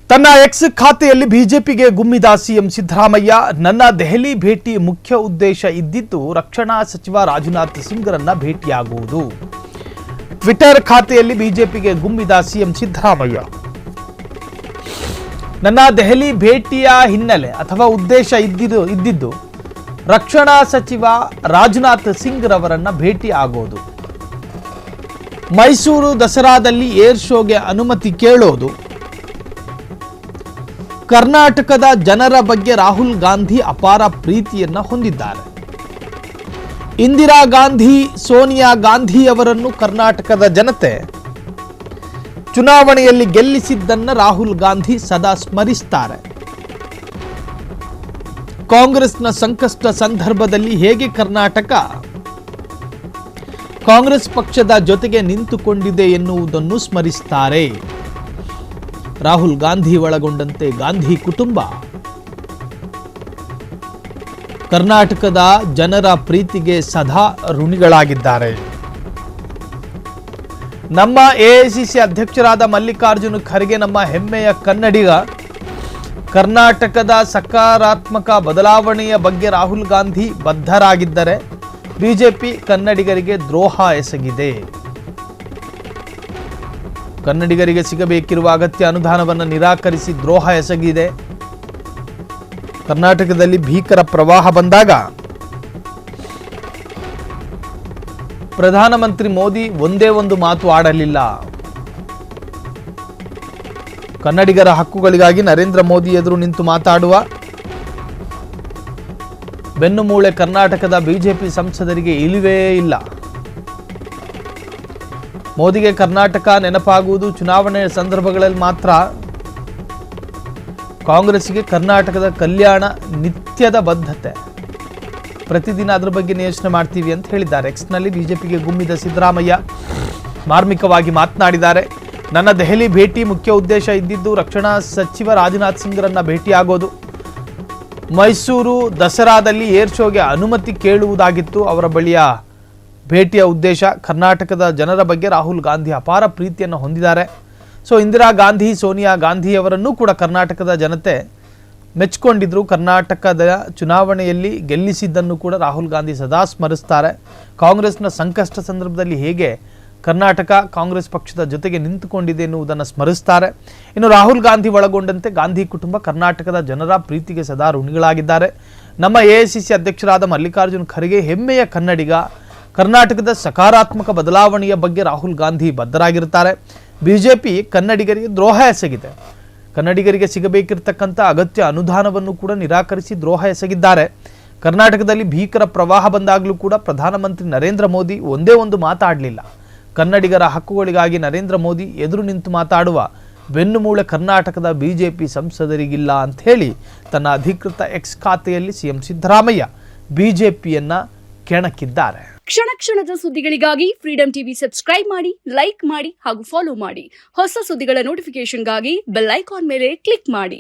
ತನ್ನ ಎಕ್ಸ್ ಖಾತೆಯಲ್ಲಿ ಬಿಜೆಪಿಗೆ ಗುಮ್ಮಿದ ಸಿಎಂ ಸಿದ್ದರಾಮಯ್ಯ, ನನ್ನ ದೆಹಲಿ ಭೇಟಿ ಮುಖ್ಯ ಉದ್ದೇಶ ಇದ್ದಿದ್ದು ರಕ್ಷಣಾ ಸಚಿವ ರಾಜನಾಥ್ ಸಿಂಗ್ರನ್ನ ಭೇಟಿಯಾಗುವುದು. ಟ್ವಿಟರ್ ಖಾತೆಯಲ್ಲಿ ಬಿಜೆಪಿಗೆ ಗುಮ್ಮಿದ ಸಿಎಂ ಸಿದ್ದರಾಮಯ್ಯ, ನನ್ನ ದೆಹಲಿ ಭೇಟಿಯ ಹಿನ್ನೆಲೆ ಅಥವಾ ಉದ್ದೇಶ ಇದ್ದಿದ್ದು ರಕ್ಷಣಾ ಸಚಿವ ರಾಜನಾಥ್ ಸಿಂಗ್ ರವರನ್ನ ಭೇಟಿ ಆಗೋದು, ಮೈಸೂರು ದಸರಾದಲ್ಲಿ ಏರ್ ಶೋಗೆ ಅನುಮತಿ ಕೇಳೋದು, ಕರ್ನಾಟಕದ ಜನರ ಬಗ್ಗೆ ರಾಹುಲ್ ಗಾಂಧಿ ಅಪಾರ ಪ್ರೀತಿಯನ್ನ ಹೊಂದಿದ್ದಾರೆ. ಇಂದಿರಾ ಗಾಂಧಿ, ಸೋನಿಯಾ ಗಾಂಧಿ ಅವರನ್ನು ಕರ್ನಾಟಕದ ಜನತೆ ಚುನಾವಣೆಯಲ್ಲಿ ಗೆಲ್ಲಿಸಿದ್ದನ್ನ ರಾಹುಲ್ ಗಾಂಧಿ ಸದಾ ಸ್ಮರಿಸುತ್ತಾರೆ. ಕಾಂಗ್ರೆಸ್ನ ಸಂಕಷ್ಟ ಸಂದರ್ಭದಲ್ಲಿ ಹೇಗೆ ಕರ್ನಾಟಕ ಕಾಂಗ್ರೆಸ್ ಪಕ್ಷದ ಜೊತೆಗೆ ನಿಂತುಕೊಂಡಿದೆ ಎನ್ನುವುದನ್ನು ಸ್ಮರಿಸುತ್ತಾರೆ. ರಾಹುಲ್ ಗಾಂಧಿ ಒಳಗೊಂಡಂತೆ ಗಾಂಧಿ ಕುಟುಂಬ ಕರ್ನಾಟಕದ ಜನರ ಪ್ರೀತಿಗೆ ಸದಾ ಋಣಿಗಳಾಗಿದ್ದಾರೆ. ನಮ್ಮ ಎಐಸಿಸಿ ಅಧ್ಯಕ್ಷರಾದ ಮಲ್ಲಿಕಾರ್ಜುನ ಖರ್ಗೆ ನಮ್ಮ ಹೆಮ್ಮೆಯ ಕನ್ನಡಿಗ. ಕರ್ನಾಟಕದ ಸಕಾರಾತ್ಮಕ ಬದಲಾವಣೆಯ ಬಗ್ಗೆ ರಾಹುಲ್ ಗಾಂಧಿ ಬದ್ಧರಾಗಿದ್ದರೆ ಬಿಜೆಪಿ ಕನ್ನಡಿಗರಿಗೆ ದ್ರೋಹ ಎಸಗಿದೆ. ಕನ್ನಡಿಗರಿಗೆ ಸಿಗಬೇಕಿರುವ ಅಗತ್ಯ ಅನುದಾನವನ್ನು ನಿರಾಕರಿಸಿ ದ್ರೋಹ ಎಸಗಿದೆ. ಕರ್ನಾಟಕದಲ್ಲಿ ಭೀಕರ ಪ್ರವಾಹ ಬಂದಾಗ ಪ್ರಧಾನಮಂತ್ರಿ ಮೋದಿ ಒಂದೇ ಒಂದು ಮಾತು ಆಡಲಿಲ್ಲ. ಕನ್ನಡಿಗರ ಹಕ್ಕುಗಳಿಗಾಗಿ ನರೇಂದ್ರ ಮೋದಿ ಎದುರು ನಿಂತು ಮಾತಾಡುವ ಬೆನ್ನುಮೂಳೆ ಕರ್ನಾಟಕದ ಬಿಜೆಪಿ ಸಂಸದರಿಗೆ ಇಲ್ಲವೇ ಇಲ್ಲ. ಮೋದಿಗೆ ಕರ್ನಾಟಕ ನೆನಪಾಗುವುದು ಚುನಾವಣೆ ಸಂದರ್ಭಗಳಲ್ಲಿ ಮಾತ್ರ. ಕಾಂಗ್ರೆಸ್ಗೆ ಕರ್ನಾಟಕದ ಕಲ್ಯಾಣ ನಿತ್ಯದ ಬದ್ಧತೆ, ಪ್ರತಿದಿನ ಅದರ ಬಗ್ಗೆ ಯೋಚನೆ ಮಾಡ್ತೀವಿ ಅಂತ ಹೇಳಿದ್ದಾರೆ. ಎಕ್ಸ್ನಲ್ಲಿ ಬಿಜೆಪಿಗೆ ಗುಮ್ಮಿದ ಸಿದ್ದರಾಮಯ್ಯ ಮಾರ್ಮಿಕವಾಗಿ ಮಾತನಾಡಿದ್ದಾರೆ. ನನ್ನ ದೆಹಲಿ ಭೇಟಿ ಮುಖ್ಯ ಉದ್ದೇಶ ಇದ್ದಿದ್ದು ರಕ್ಷಣಾ ಸಚಿವ ರಾಜನಾಥ್ ಸಿಂಗ್ರನ್ನ ಭೇಟಿಯಾಗೋದು, ಮೈಸೂರು ದಸರಾದಲ್ಲಿ ಏರ್ ಶೋಗೆ ಅನುಮತಿ ಕೇಳುವುದಾಗಿತ್ತು. ಅವರ ಬಳಿಯ ಭೇಟಿಯ ಉದ್ದೇಶ ಕರ್ನಾಟಕದ ಜನರ ಬಗ್ಗೆ ರಾಹುಲ್ ಗಾಂಧಿ ಅಪಾರ ಪ್ರೀತಿಯನ್ನು ಹೊಂದಿದ್ದಾರೆ. ಸೊ ಇಂದಿರಾ ಗಾಂಧಿ, ಸೋನಿಯಾ ಗಾಂಧಿ ಅವರನ್ನೂ ಕೂಡ ಕರ್ನಾಟಕದ ಜನತೆ ಮೆಚ್ಚಿಕೊಂಡಿದ್ರು. ಕರ್ನಾಟಕದ ಚುನಾವಣೆಯಲ್ಲಿ ಗೆಲ್ಲಿಸಿದ್ದನ್ನು ಕೂಡ ರಾಹುಲ್ ಗಾಂಧಿ ಸದಾ ಸ್ಮರಿಸ್ತಾರೆ. ಕಾಂಗ್ರೆಸ್ನ ಸಂಕಷ್ಟ ಸಂದರ್ಭದಲ್ಲಿ ಹೇಗೆ ಕರ್ನಾಟಕ ಕಾಂಗ್ರೆಸ್ ಪಕ್ಷದ ಜೊತೆಗೆ ನಿಂತುಕೊಂಡಿದೆ ಎನ್ನುವುದನ್ನು ಸ್ಮರಿಸ್ತಾರೆ. ಇನ್ನು ರಾಹುಲ್ ಗಾಂಧಿ ಒಳಗೊಂಡಂತೆ ಗಾಂಧಿ ಕುಟುಂಬ ಕರ್ನಾಟಕದ ಜನರ ಪ್ರೀತಿಗೆ ಸದಾ ಋಣಿಗಳಾಗಿದ್ದಾರೆ. ನಮ್ಮ ಎಐಸಿಸಿ ಅಧ್ಯಕ್ಷರಾದ ಮಲ್ಲಿಕಾರ್ಜುನ ಖರ್ಗೆ ಹೆಮ್ಮೆಯ ಕನ್ನಡಿಗ. ಕರ್ನಾಟಕದ ಸಕಾರಾತ್ಮಕ ಬದಲಾವಣೆಯ ಬಗ್ಗೆ ರಾಹುಲ್ ಗಾಂಧಿ ಬದ್ಧರಾಗಿರುತ್ತಾರೆ. ಬಿಜೆಪಿ ಕನ್ನಡಿಗರಿಗೆ ದ್ರೋಹ ಎಸಗಿದೆ. ಕನ್ನಡಿಗರಿಗೆ ಸಿಗಬೇಕಿರತಕ್ಕಂಥ ಅಗತ್ಯ ಅನುದಾನವನ್ನು ಕೂಡ ನಿರಾಕರಿಸಿ ದ್ರೋಹ ಎಸಗಿದ್ದಾರೆ. ಕರ್ನಾಟಕದಲ್ಲಿ ಭೀಕರ ಪ್ರವಾಹ ಬಂದಾಗಲೂ ಕೂಡ ಪ್ರಧಾನಮಂತ್ರಿ ನರೇಂದ್ರ ಮೋದಿ ಒಂದೇ ಒಂದು ಮಾತಾಡಲಿಲ್ಲ. ಕನ್ನಡಿಗರ ಹಕ್ಕುಗಳಿಗಾಗಿ ನರೇಂದ್ರ ಮೋದಿ ಎದುರು ನಿಂತು ಮಾತಾಡುವ ಬೆನ್ನುಮೂಳೆ ಕರ್ನಾಟಕದ ಬಿಜೆಪಿ ಸಂಸದರಿಗಿಲ್ಲ ಅಂತ ಹೇಳಿ ತನ್ನ ಅಧಿಕೃತ ಎಕ್ಸ್ ಖಾತೆಯಲ್ಲಿ ಸಿಎಂ ಸಿದ್ದರಾಮಯ್ಯ ಬಿಜೆಪಿಯನ್ನ ಕೆಣಕಿದ್ದಾರೆ. ಕ್ಷಣ ಕ್ಷಣದ ಸುದ್ದಿಗಳಿಗಾಗಿ ಫ್ರೀಡಂ ಟಿವಿ ಸಬ್ಸ್ಕ್ರೈಬ್ ಮಾಡಿ, ಲೈಕ್ ಮಾಡಿ ಹಾಗೂ ಫಾಲೋ ಮಾಡಿ. ಹೊಸ ಸುದ್ದಿಗಳ ನೋಟಿಫಿಕೇಶನ್ಗಾಗಿ ಬೆಲ್ ಐಕಾನ್ ಮೇಲೆ ಕ್ಲಿಕ್ ಮಾಡಿ.